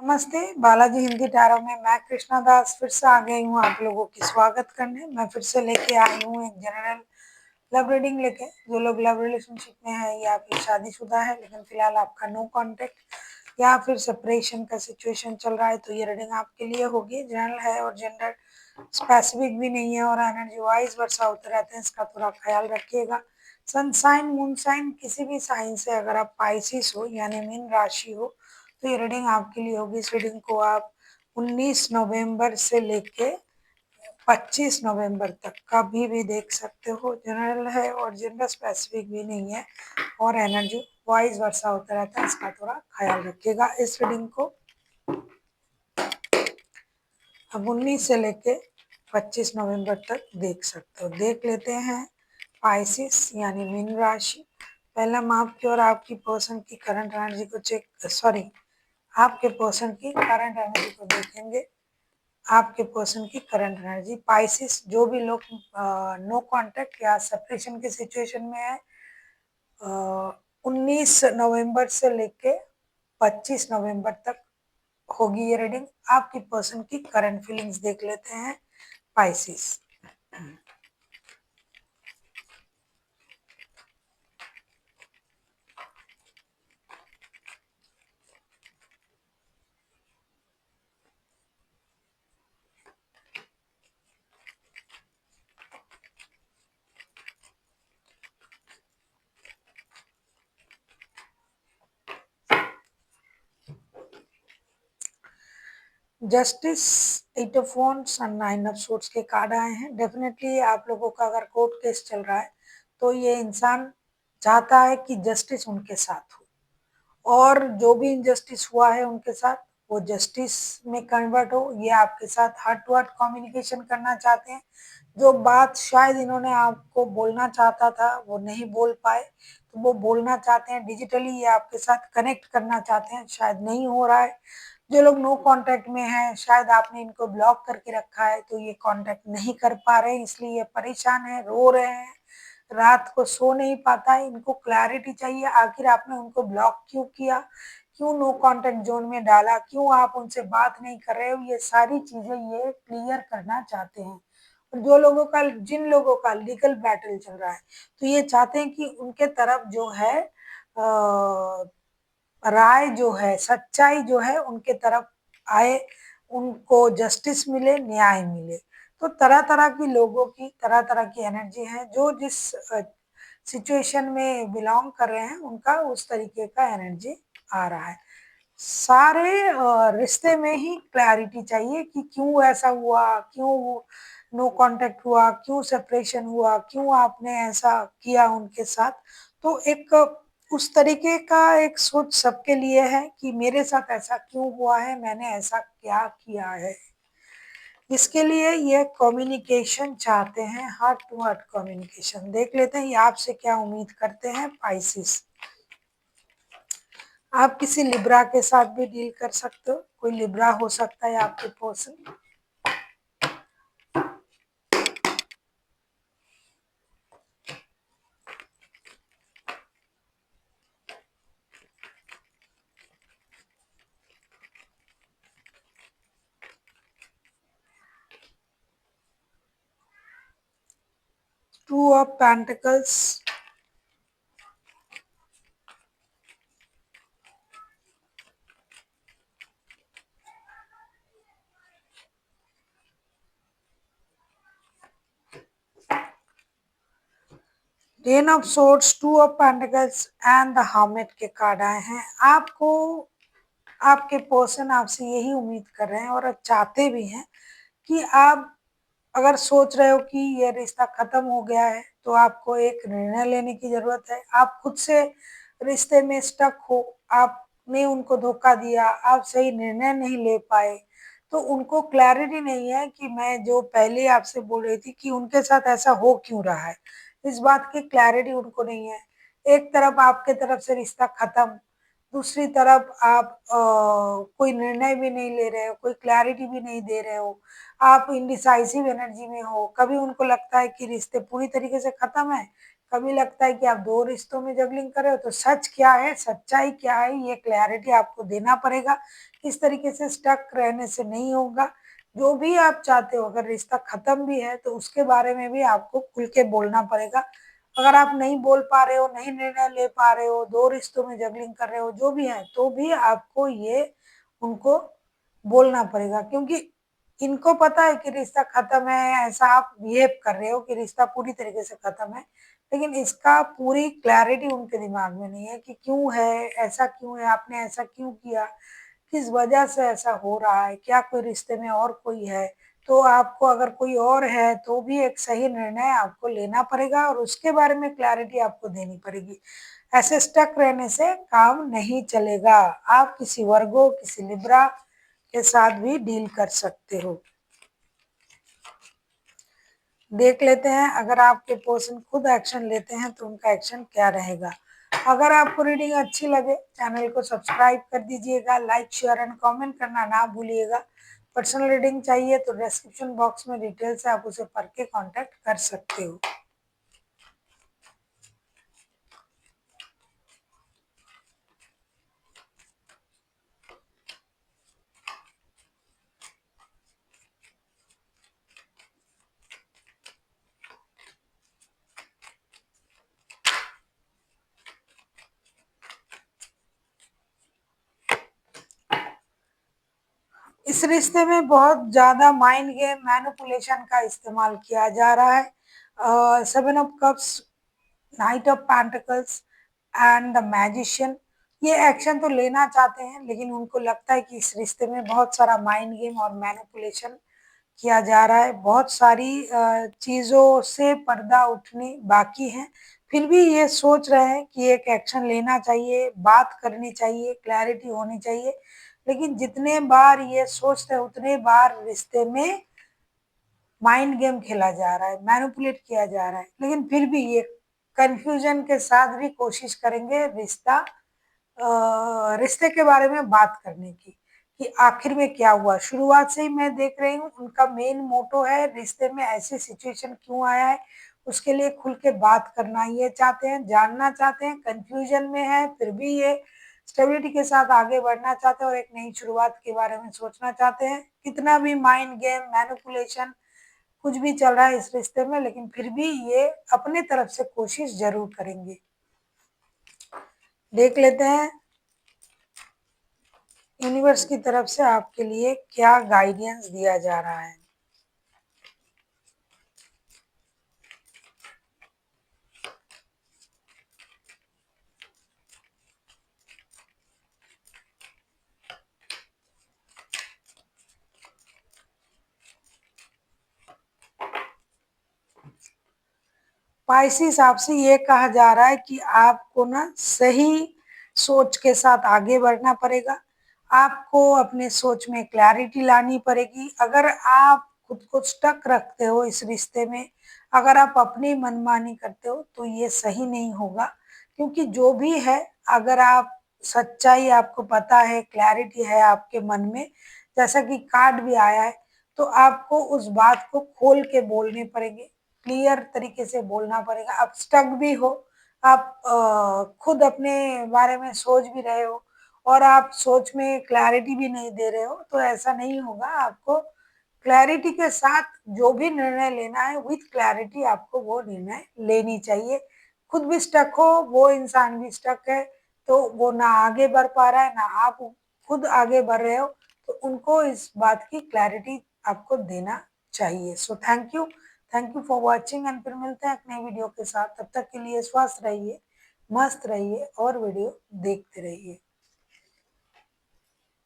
नमस्ते, बालाजी हिंदी टैरो में मैं कृष्णा दास फिर से आ गई हूँ आप लोगों की स्वागत करने। मैं फिर से लेके आई हूँ एक जनरल लव रीडिंग लेके। जो लोग लव रिलेशनशिप में है या फिर शादीशुदा है लेकिन फिलहाल आपका नो कांटेक्ट या फिर सेपरेशन का सिचुएशन चल रहा है तो ये रीडिंग आपके लिए होगी। जनरल है और जेंडर स्पेसिफिक भी नहीं है और एनर्जी वाइज वर्षा होते रहते हैं, इसका थोड़ा ख्याल रखिएगा। सन साइन मून साइन किसी भी साइन से अगर आप पाइसिस हो यानी मीन राशि हो तो ये रीडिंग आपके लिए होगी। इस रीडिंग को आप 19 नवंबर से लेके 25 नवंबर तक कभी भी देख सकते हो। जनरल है और जेंडर स्पेसिफिक भी नहीं है और एनर्जी वाइज वर्षा होता रहता है, इसका थोड़ा ख्याल रखिएगा। इस रीडिंग को अब 19 से लेके 25 नवंबर तक देख सकते हो। देख लेते हैं पाइसिस यानी मीन राशि। पहले हम आपकी और आपकी पर्सन की करंट एनर्जी को आपके पर्सन की करंट एनर्जी को देखेंगे। आपके पर्सन की करंट एनर्जी पाइसिस, जो भी लोग नो कांटेक्ट या सेपरेशन के सिचुएशन में है, 19 नवंबर से लेके 25 नवंबर तक होगी ये रीडिंग। आपकी पर्सन की करंट फीलिंग्स देख लेते हैं पाइसिस। जस्टिस, 8 ऑफ वॉन्ड्स और 9 ऑफ सोर्ड्स के कार्ड आए हैं। डेफिनेटली आप लोगों का अगर कोर्ट केस चल रहा है तो ये इंसान चाहता है कि जस्टिस उनके साथ हो और जो भी इनजस्टिस हुआ है उनके साथ वो जस्टिस में कन्वर्ट हो। ये आपके साथ हार्ट टू हार्ट कम्युनिकेशन करना चाहते हैं। जो बात शायद इन्होंने आपको बोलना चाहता था वो नहीं बोल पाए तो वो बोलना चाहते हैं डिजिटली। ये आपके साथ कनेक्ट करना चाहते हैं, शायद नहीं हो रहा है। जो लोग नो कांटेक्ट में हैं शायद आपने इनको ब्लॉक करके रखा है तो ये कांटेक्ट नहीं कर पा रहे हैं, इसलिए ये परेशान है, रो रहे हैं, रात को सो नहीं पाता है। इनको क्लैरिटी चाहिए, आखिर आपने उनको ब्लॉक क्यों किया, क्यों नो कांटेक्ट जोन में डाला, क्यों आप उनसे बात नहीं कर रहे हो। ये सारी चीजें ये क्लियर करना चाहते हैं। और जिन लोगों का लीगल बैटल चल रहा है तो ये चाहते हैं कि उनके तरफ जो है राय जो है, सच्चाई जो है उनके तरफ आए, उनको जस्टिस मिले, न्याय मिले। तो तरह तरह की लोगों की तरह तरह की एनर्जी है। जो जिस सिचुएशन में बिलोंग कर रहे हैं उनका उस तरीके का एनर्जी आ रहा है। सारे रिश्ते में ही क्लैरिटी चाहिए कि क्यों ऐसा हुआ, क्यों नो कांटेक्ट हुआ, क्यों सेपरेशन हुआ, क्यों आपने ऐसा किया उनके साथ। तो एक उस तरीके का एक सोच सबके लिए है कि मेरे साथ ऐसा क्यों हुआ है, मैंने ऐसा क्या किया है। इसके लिए ये कम्युनिकेशन चाहते हैं, हार्ट टू हार्ट कम्युनिकेशन। देख लेते हैं ये आपसे क्या उम्मीद करते हैं पाइसिस। आप किसी लिब्रा के साथ भी डील कर सकते हो, कोई लिब्रा हो सकता है आपके person. Two of pentacles, ten of swords, two of pentacles and the hermit के कार्ड आए हैं। आपको आपके पर्सन आपसे यही उम्मीद कर रहे हैं और चाहते भी हैं कि आप अगर सोच रहे हो कि ये रिश्ता खत्म हो गया है तो आपको एक निर्णय लेने की जरूरत है। आप खुद से रिश्ते में स्टक हो, आपने उनको धोखा दिया, आप सही निर्णय नहीं ले पाए तो उनको क्लैरिटी नहीं है कि मैं जो पहले आपसे बोल रही थी कि उनके साथ ऐसा हो क्यों रहा है, इस बात की क्लैरिटी उनको नहीं है। एक तरफ आपके तरफ से रिश्ता खत्म, दूसरी तरफ आप कोई निर्णय भी नहीं ले रहे हो, कोई क्लैरिटी भी नहीं दे रहे हो, आप इंडिसाइसिव एनर्जी में हो। कभी उनको लगता है कि रिश्ते पूरी तरीके से खत्म है, कभी लगता है कि आप 2 रिश्तों में जगलिंग कर रहे हो, तो सच क्या है, सच्चाई क्या है, ये क्लैरिटी आपको देना पड़ेगा। इस तरीके से स्टक रहने से नहीं होगा। जो भी आप चाहते हो, अगर रिश्ता खत्म भी है, तो उसके बारे में भी आपको खुल के बोलना पड़ेगा। अगर आप नहीं बोल पा रहे हो, नहीं निर्णय ले पा रहे हो, 2 रिश्तों में जगलिंग कर रहे हो, जो भी है, तो भी आपको ये उनको बोलना पड़ेगा, क्योंकि इनको पता है कि रिश्ता खत्म है, ऐसा आप बिहेव कर रहे हो कि रिश्ता पूरी तरीके से खत्म है, लेकिन इसका पूरी क्लैरिटी उनके दिमाग में नहीं है कि क्यों है, ऐसा क्यों है, आपने ऐसा क्यों किया, किस वजह से ऐसा हो रहा है, क्या कोई रिश्ते में और कोई है। तो आपको अगर कोई और है, तो भी एक सही निर्णय आपको लेना पड़ेगा और उसके बारे में क्लैरिटी आपको देनी पड़ेगी। ऐसे स्टक रहने से काम नहीं चलेगा। आप किसी वर्गो, किसी लिब्रा के साथ भी डील कर सकते हो। देख लेते हैं, अगर आपके पर्सन खुद एक्शन लेते हैं तो उनका एक्शन क्या रहेगा। अगर आपको रीडिंग अच्छी लगे, चैनल को सब्सक्राइब कर दीजिएगा, लाइक शेयर एंड कमेंट करना ना भूलिएगा। पर्सनल रीडिंग चाहिए तो डिस्क्रिप्शन बॉक्स में डिटेल्स है, आप उसे पढ़ के कॉन्टैक्ट कर सकते हो। इस रिश्ते में बहुत ज़्यादा माइंड गेम, मैनिपुलेशन का इस्तेमाल किया जा रहा है। 7 of cups, night of pentacles and the magician, ये एक्शन तो लेना चाहते हैं, लेकिन उनको लगता है कि इस रिश्ते में बहुत सारा माइंड गेम और मैनिपुलेशन किया जा रहा है। बहुत सारी चीज़ों से पर्दा उठनी बाकी है, फिर भी ये सोच रहे हैं कि एक एक्शन लेना चाहिए, बात करनी चाहिए, क्लैरिटी होनी चाहिए। लेकिन जितने बार ये सोचते हैं, उतने बार रिश्ते में माइंड गेम खेला जा रहा है, मैनिपुलेट किया जा रहा है। लेकिन फिर भी ये कंफ्यूजन के साथ भी कोशिश करेंगे रिश्ते के बारे में बात करने की, कि आखिर में क्या हुआ। शुरुआत से ही मैं देख रही हूँ, उनका मेन मोटो है रिश्ते में ऐसी सिचुएशन क्यों आया है, उसके लिए खुल के बात करना ये चाहते हैं, जानना चाहते हैं, कंफ्यूजन में है, फिर भी ये स्टेबिलिटी के साथ आगे बढ़ना चाहते हैं और एक नई शुरुआत के बारे में सोचना चाहते हैं। कितना भी माइंड गेम, मैनिपुलेशन कुछ भी चल रहा है इस रिश्ते में, लेकिन फिर भी ये अपने तरफ से कोशिश जरूर करेंगे। देख लेते हैं यूनिवर्स की तरफ से आपके लिए क्या गाइडेंस दिया जा रहा है। पाइसिस, आपसे ये कहा जा रहा है कि आपको ना सही सोच के साथ आगे बढ़ना पड़ेगा। आपको अपने सोच में क्लैरिटी लानी पड़ेगी। अगर आप खुद को स्टक रखते हो इस रिश्ते में, अगर आप अपनी मनमानी करते हो, तो ये सही नहीं होगा। क्योंकि जो भी है, अगर आप सच्चाई आपको पता है, क्लैरिटी है आपके मन में, जैसा कि कार्ड भी आया है, तो आपको उस बात को खोल के बोलने पड़ेंगे, क्लियर तरीके से बोलना पड़ेगा। आप स्टक भी हो, आप खुद अपने बारे में सोच भी रहे हो और आप सोच में क्लैरिटी भी नहीं दे रहे हो, तो ऐसा नहीं होगा। आपको क्लैरिटी के साथ जो भी निर्णय लेना है, विथ क्लैरिटी आपको वो निर्णय लेनी चाहिए। खुद भी स्टक हो, वो इंसान भी स्टक है, तो वो ना आगे बढ़ पा रहा है, ना आप खुद आगे बढ़ रहे हो, तो उनको इस बात की क्लैरिटी आपको देना चाहिए। So thank you for watching and फिर मिलते हैं एक नई वीडियो के साथ। तब तक के लिए स्वस्थ रहिए, मस्त रहिए और वीडियो देखते रहिए।